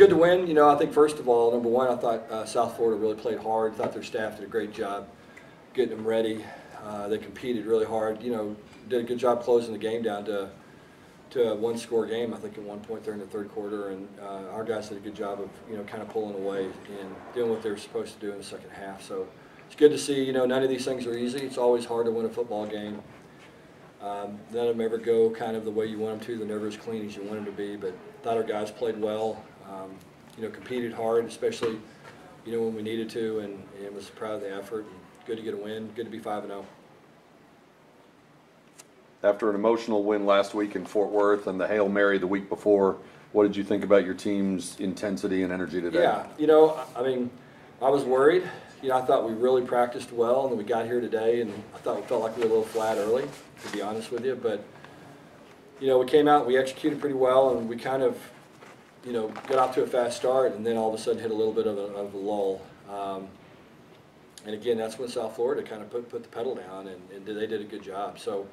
good to win. You know, I think first of all, number one, I thought South Florida really played hard. I thought their staff did a great job getting them ready. They competed really hard. You know, did a good job closing the game down to a one-score game, I think, at one point during the third quarter. And our guys did a good job of, you know, kind of pulling away and doing what they were supposed to do in the second half. So it's good to see. You know, none of these things are easy. It's always hard to win a football game. None of them ever go kind of the way you want them to. They're never as clean as you want them to be. But I thought our guys played well. You know, competed hard, especially, you know, when we needed to, and was proud of the effort. And good to get a win. Good to be 5-0. After an emotional win last week in Fort Worth and the Hail Mary the week before, what did you think about your team's intensity and energy today? Yeah, you know, I mean, I was worried. You know, I thought we really practiced well, and then we got here today, and I thought we felt like we were a little flat early, to be honest with you. But, you know, we came out, we executed pretty well, and we kind of, you know, got off to a fast start, and then all of a sudden hit a little bit of a lull. And again, that's when South Florida kind of put the pedal down, and they did a good job. So,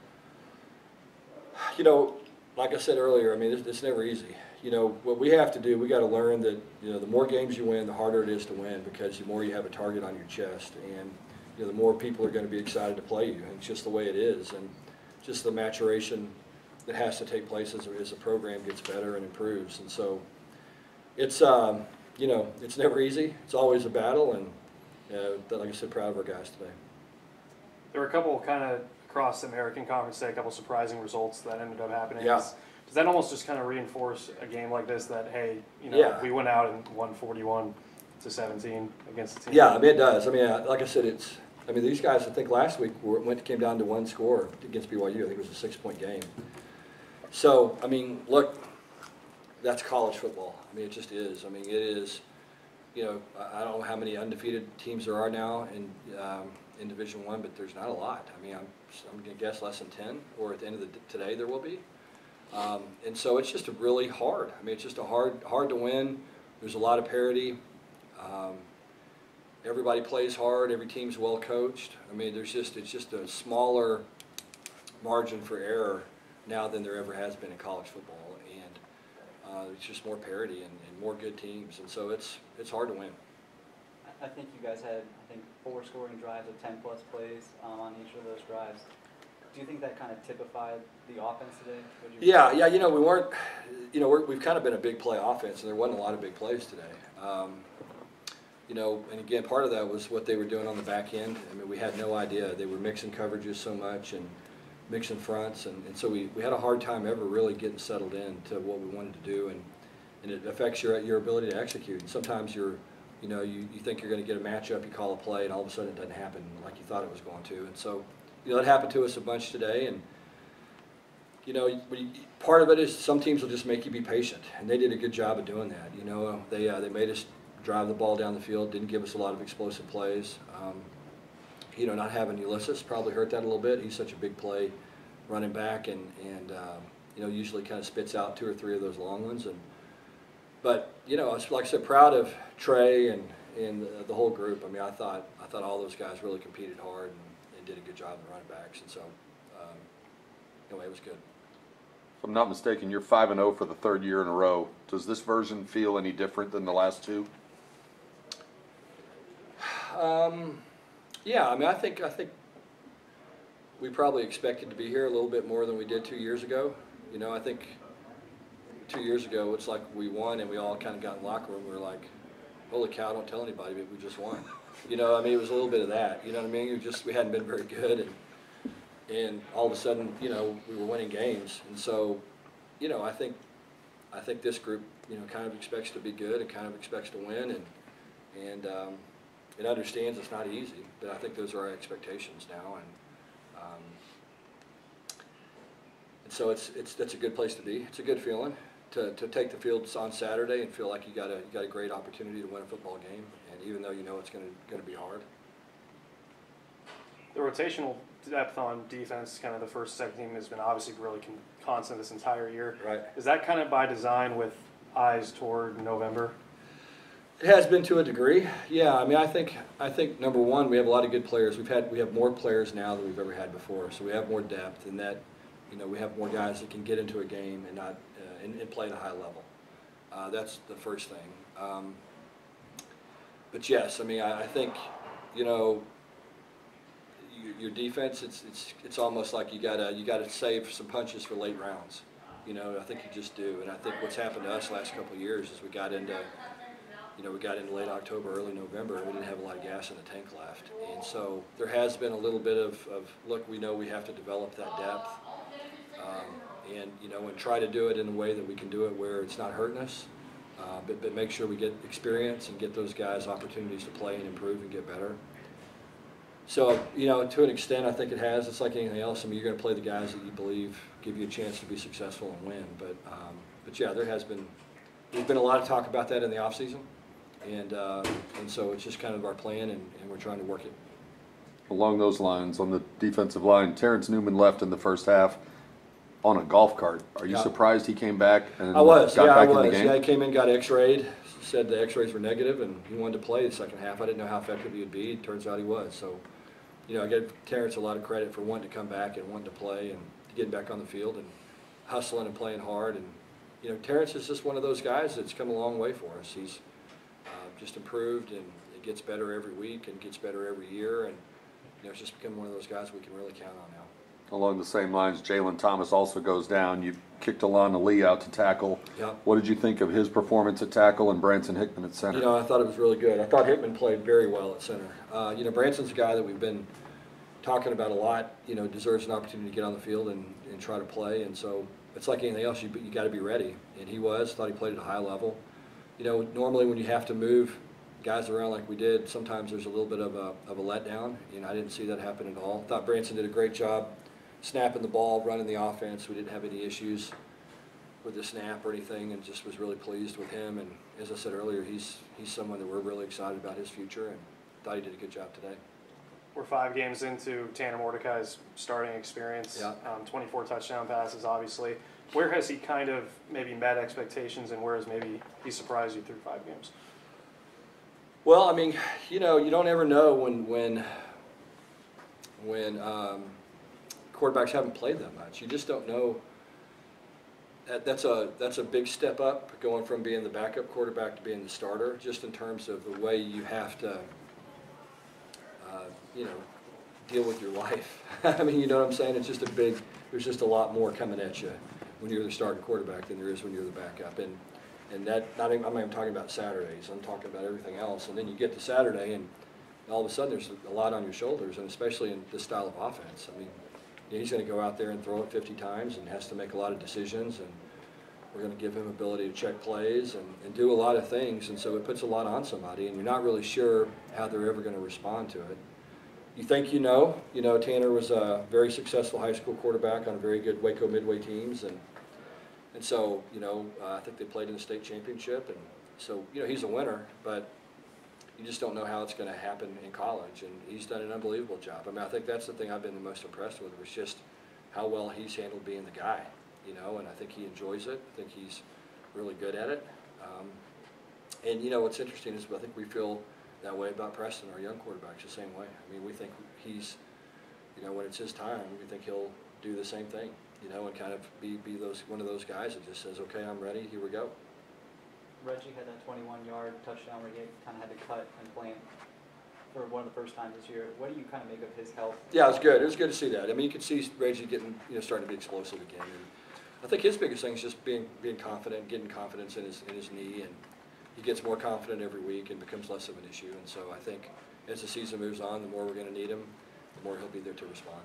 you know, like I said earlier, I mean, it's never easy. You know, what we have to do, we got to learn that, you know, the more games you win, the harder it is to win, because the more you have a target on your chest, and, you know, the more people are going to be excited to play you. And it's just the way it is, and just the maturation that has to take place as the program gets better and improves. And so it's, you know, it's never easy. It's always a battle, and like I said, proud of our guys today. There were a couple kind of across the American Conference today, a couple surprising results that ended up happening. Yeah. Does that almost just kind of reinforce a game like this that, hey, you know, we went out and won 41-17 against the team? Yeah, I mean, it does. I mean, like I said, I mean, these guys, I think last week came down to one score against BYU. I think it was a 6-point game. So, I mean, look, that's college football. I mean, it just is. I mean, it is, you know, I don't know how many undefeated teams there are now in Division I, but there's not a lot. I mean, I'm going to guess less than 10, or at the end of today there will be. And so it's just really hard. I mean, it's just hard to win. There's a lot of parity. Everybody plays hard. Every team's well coached. I mean, it's just a smaller margin for error now than there ever has been in college football, and it's just more parity and more good teams, and so it's hard to win. I think you guys had, 4 scoring drives of 10+ plays on each of those drives. Do you think that kind of typified the offense today? Yeah, you know, we weren't, you know, we've kind of been a big play offense, and there wasn't a lot of big plays today. You know, and again, part of that was what they were doing on the back end. I mean, we had no idea. They were mixing coverages so much and mixing fronts, and so we had a hard time ever really getting settled in to what we wanted to do, and it affects your ability to execute. And sometimes you think you're going to get a matchup, you call a play, and all of a sudden it doesn't happen like you thought it was going to. And so, you know, that happened to us a bunch today, and, you know, part of it is some teams will just make you be patient, and they did a good job of doing that. You know, they made us drive the ball down the field, didn't give us a lot of explosive plays. You know, not having Ulysses probably hurt that a little bit. He's such a big play running back, and you know, usually kind of spits out 2 or 3 of those long ones. But you know, like I said, proud of Trey and the whole group. I mean, I thought all those guys really competed hard and did a good job in running backs, and so anyway, it was good. If I'm not mistaken, you're 5-0 for the 3rd year in a row. Does this version feel any different than the last 2? Yeah, I mean, I think we probably expected to be here a little bit more than we did 2 years ago. You know, I think 2 years ago it's like we won and we all kind of got in the locker room. We were like, holy cow, don't tell anybody, but we just won. You know, I mean, it was a little bit of that. You know what I mean? We hadn't been very good, and all of a sudden, you know, we were winning games. And so, you know, I think this group, you know, kind of expects to be good and kind of expects to win, and it understands it's not easy, but I think those are our expectations now, and so that's a good place to be. It's a good feeling to take the field on Saturday and feel like you got a great opportunity to win a football game, and even though you know it's going to be hard. The rotational depth on defense, kind of the first, second team, has been obviously really constant this entire year. Right. Is that kind of by design with eyes toward November? It has been to a degree, yeah. I mean, I think number one, we have a lot of good players. We have more players now than we've ever had before, so we have more depth, and that, you know, we have more guys that can get into a game and not and play at a high level. That's the first thing. But yes, I mean, I think, you know, your defense, it's almost like you gotta save some punches for late rounds. You know, I think you just do. And I think what's happened to us last couple of years is we got into late October, early November, and we didn't have a lot of gas in the tank left. And so there has been a little bit of look, we know we have to develop that depth, and you know, and try to do it in a way that we can do it where it's not hurting us, but make sure we get experience and get those guys opportunities to play and improve and get better. So, you know, to an extent, I think it has. It's like anything else. I mean, you're going to play the guys that you believe give you a chance to be successful and win. But yeah, there's been a lot of talk about that in the offseason, and so it's just kind of our plan, and we're trying to work it. Along those lines, on the defensive line, Terrence Newman left in the first half on a golf cart. Are you surprised he came back and got back in the game? Yeah, he came in, got x-rayed, said the x-rays were negative, and he wanted to play the second half. I didn't know how effective he would be. It turns out he was. So, you know, I give Terrence a lot of credit for wanting to come back and wanting to play and getting back on the field and hustling and playing hard. And, you know, Terrence is just one of those guys that's come a long way for us. He's just improved, and it gets better every week and gets better every year. And, you know, it's just become one of those guys we can really count on now. Along the same lines, Jalen Thomas also goes down. You kicked Alana Lee out to tackle. Yep. What did you think of his performance at tackle and Branson Hickman at center? You know, I thought it was really good. I thought Hickman played very well at center. You know, Branson's a guy that we've been talking about a lot. You know, deserves an opportunity to get on the field and try to play. And so it's like anything else. You got to be ready. And he was. Thought he played at a high level. You know, normally when you have to move guys around like we did, sometimes there's a little bit of a letdown. You know, I didn't see that happen at all. Thought Branson did a great job snapping the ball, running the offense. We didn't have any issues with the snap or anything, and just was really pleased with him. And as I said earlier, he's someone that we're really excited about his future, and thought he did a good job today. We're 5 games into Tanner Mordecai's starting experience. Yeah. 24 touchdown passes, obviously. Where has he kind of maybe met expectations, and where has maybe he surprised you through 5 games? Well, I mean, you know, you don't ever know when quarterbacks haven't played that much. You just don't know. That's a big step up, going from being the backup quarterback to being the starter, just in terms of the way you have to, you know, deal with your life. I mean, you know what I'm saying? It's just there's just a lot more coming at you when you're the starting quarterback than there is when you're the backup. And that, I'm not even talking about Saturdays, I'm talking about everything else. And then you get to Saturday, and all of a sudden there's a lot on your shoulders, and especially in this style of offense. I mean, he's going to go out there and throw it 50 times and has to make a lot of decisions, and we're going to give him ability to check plays and do a lot of things, and so it puts a lot on somebody, and you're not really sure how they're ever going to respond to it. You think you know, Tanner was a very successful high school quarterback on a very good Waco Midway teams, and so, you know, I think they played in the state championship, and so, you know, he's a winner, but you just don't know how it's going to happen in college, and he's done an unbelievable job. I mean, I think that's the thing I've been the most impressed with, was just how well he's handled being the guy, you know, and I think he enjoys it. I think he's really good at it. And, you know, what's interesting is I think we feel that way about Preston, our young quarterback's the same way. I mean, we think he's, you know, when it's his time, we think he'll do the same thing, you know, and kind of be one of those guys that just says, okay, I'm ready, here we go. Reggie had that 21-yard touchdown where he kind of had to cut and plant for one of the first times this year. What do you kind of make of his health? Yeah, it was good. It was good to see that. I mean, you could see Reggie getting, you know, starting to be explosive again. And I think his biggest thing is just being confident, getting confidence in his knee, and he gets more confident every week and becomes less of an issue. And so I think as the season moves on, the more we're going to need him, the more he'll be there to respond.